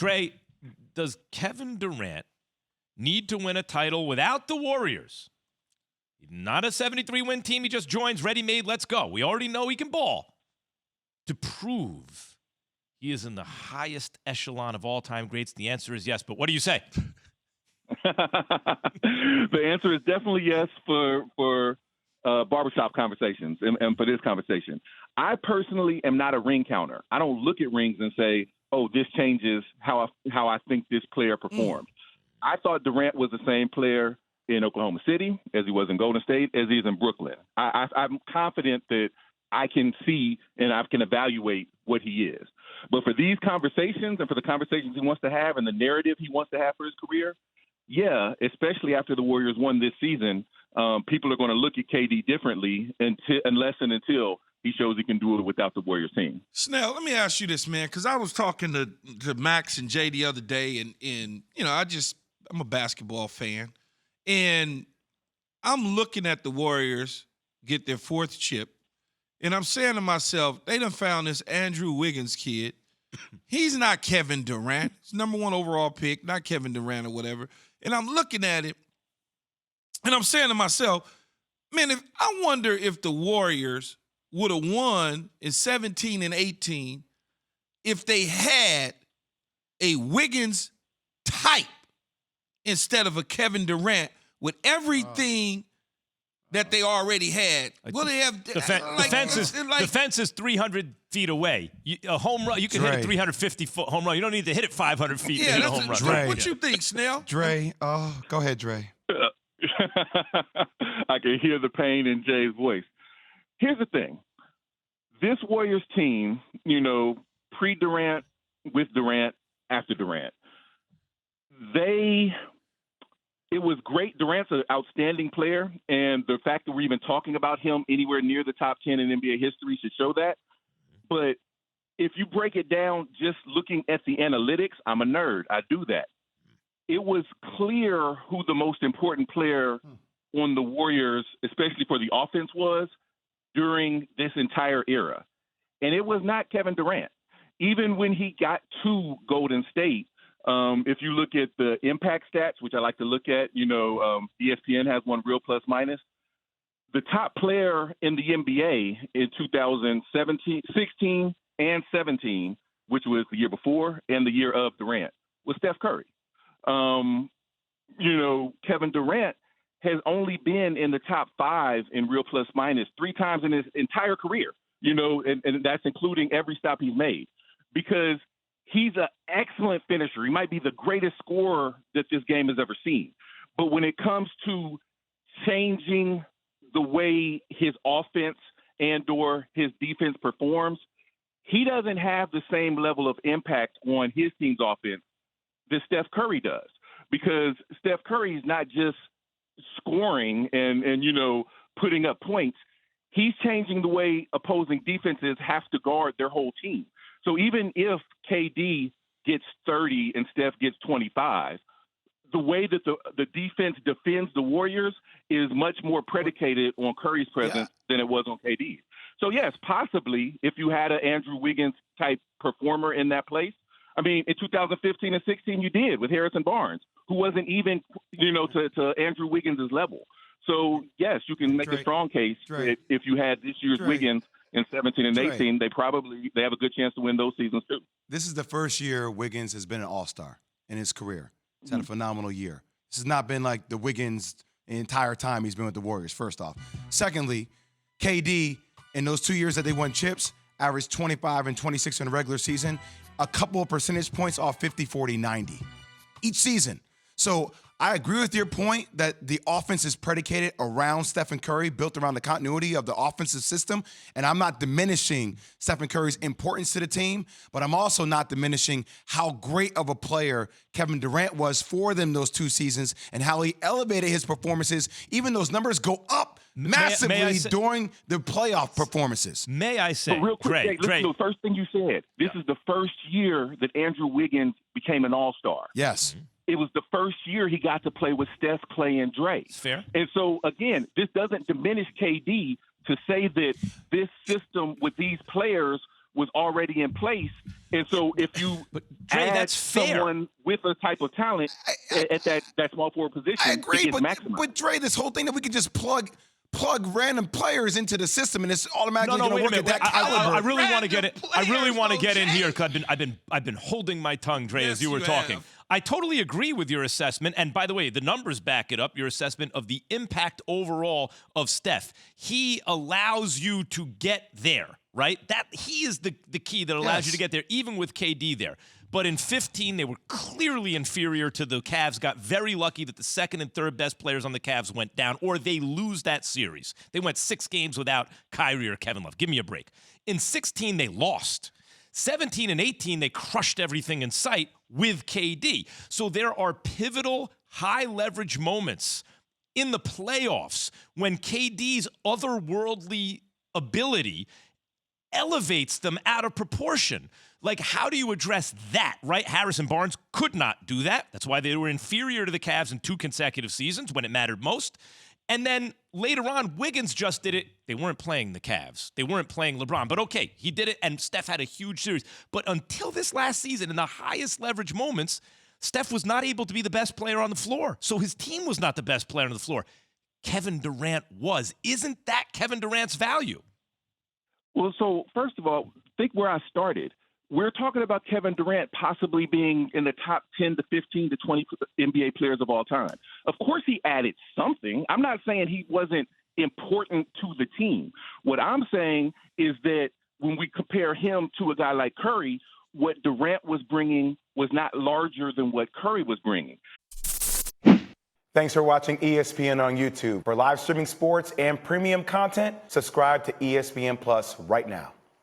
Dre, does Kevin Durant need to win a title without the Warriors? Not a 73-win team. He just joins, ready-made, let's go. We already know he can ball. To prove he is in the highest echelon of all-time greats, the answer is yes. But what do you say? The answer is definitely yes for barbershop conversations and for this conversation. I personally am not a ring counter. I don't look at rings and say, oh, this changes how I think this player performed. I thought Durant was the same player in Oklahoma City as he was in Golden State, as he is in Brooklyn. I'm confident that I can see and I can evaluate what he is. But for these conversations and for the conversations he wants to have and the narrative he wants to have for his career, yeah, especially after the Warriors won this season, people are going to look at KD differently unless and until he shows he can do it without the Warriors team. Snell, let me ask you this, man, because I was talking to Max and Jay the other day, and you know, I'm a basketball fan, and I'm looking at the Warriors get their fourth chip, and I'm saying to myself, they done found this Andrew Wiggins kid. He's not Kevin Durant. He's number 1 overall pick, not Kevin Durant or whatever. And I'm looking at it, and I'm saying to myself, man, I wonder if the Warriors would have won in 17 and 18 if they had a Wiggins type instead of a Kevin Durant with everything that they already had. Will they have the fence is 300 feet away. A home run, you can hit a 350-foot home run. You don't need to hit it 500 feet to hit a home run. Dre. What you think, Snell? Dre, go ahead, Dre. I can hear the pain in Jay's voice. Here's the thing. This Warriors team, you know, pre-Durant, with Durant, after Durant, it was great. Durant's an outstanding player, and the fact that we're even talking about him anywhere near the top 10 in NBA history should show that. But if you break it down just looking at the analytics, I'm a nerd. I do that. It was clear who the most important player on the Warriors, especially for the offense, was during this entire era. And it was not Kevin Durant. Even when he got to Golden State, if you look at the impact stats, which I like to look at, you know, ESPN has one, Real Plus Minus. The top player in the NBA in 2016 and 17, which was the year before and the year of Durant, was Steph Curry. You know, Kevin Durant has only been in the top 5 in Real Plus Minus 3 times in his entire career, you know, and that's including every stop he's made, because he's an excellent finisher. He might be the greatest scorer that this game has ever seen. But when it comes to changing the way his offense and or his defense performs, he doesn't have the same level of impact on his team's offense that Steph Curry does. Because Steph Curry is not just scoring and you know, putting up points. He's changing the way opposing defenses have to guard their whole team. So even if KD gets 30 and Steph gets 25, the way that the defense defends the Warriors is much more predicated on Curry's presence than it was on KD's. So, yes, possibly if you had an Andrew Wiggins-type performer in that place. I mean, in 2015 and 16 you did with Harrison Barnes, who wasn't even, you know, to Andrew Wiggins' level. So, yes, you can make a strong case that if you had this year's Wiggins in 17 and 18, they have a good chance to win those seasons too. This is the first year Wiggins has been an all-star in his career. He's had a phenomenal year. This has not been like the Wiggins the entire time he's been with the Warriors, first off. Secondly, KD, in those 2 years that they won chips, averaged 25 and 26 in the regular season, a couple of percentage points off 50, 40, 90 each season. So I agree with your point that the offense is predicated around Stephen Curry, built around the continuity of the offensive system. And I'm not diminishing Stephen Curry's importance to the team, but I'm also not diminishing how great of a player Kevin Durant was for them those 2 seasons and how he elevated his performances. Even those numbers go up massively during the playoff performances. May I say, real quick, listen to the first thing you said. This is the first year that Andrew Wiggins became an all-star. Yes. It was the first year he got to play with Steph, Clay, and Dre. It's fair. And so, again, this doesn't diminish KD to say that this system with these players was already in place. And so if you Dre, add that's fair. someone with a type of talent at that small forward position, I agree, it gets but maximized. Dre, this whole thing that we could just plug random players into the system and it's automatically going to wait a work at minute. that caliber. I really want to get it. I really want to get in here Coach. because I've been holding my tongue, Dre, Yes, as you were you talking. have. I totally agree with your assessment. And by the way, the numbers back it up, your assessment of the impact overall of Steph. He allows you to get there, right? That he is the key that allows you to get there, even with KD there. But in 15, they were clearly inferior to the Cavs, got very lucky that the second and third best players on the Cavs went down, or they lose that series. They went 6 games without Kyrie or Kevin Love. Give me a break. In 16, they lost. 17 and 18, they crushed everything in sight with KD. So there are pivotal, high-leverage moments in the playoffs when KD's otherworldly ability elevates them out of proportion. Like, how do you address that, right? Harrison Barnes could not do that. That's why they were inferior to the Cavs in 2 consecutive seasons when it mattered most. And then later on, Wiggins just did it. They weren't playing the Cavs. They weren't playing LeBron. But okay, he did it, and Steph had a huge series. But until this last season, in the highest leverage moments, Steph was not able to be the best player on the floor. So his team was not the best player on the floor. Kevin Durant was. Isn't that Kevin Durant's value? Well, so first of all, think where I started. We're talking about Kevin Durant possibly being in the top 10 to 15 to 20 NBA players of all time. Of course, he added something. I'm not saying he wasn't important to the team. What I'm saying is that when we compare him to a guy like Curry, what Durant was bringing was not larger than what Curry was bringing. Thanks for watching ESPN on YouTube. For live streaming sports and premium content, subscribe to ESPN Plus right now.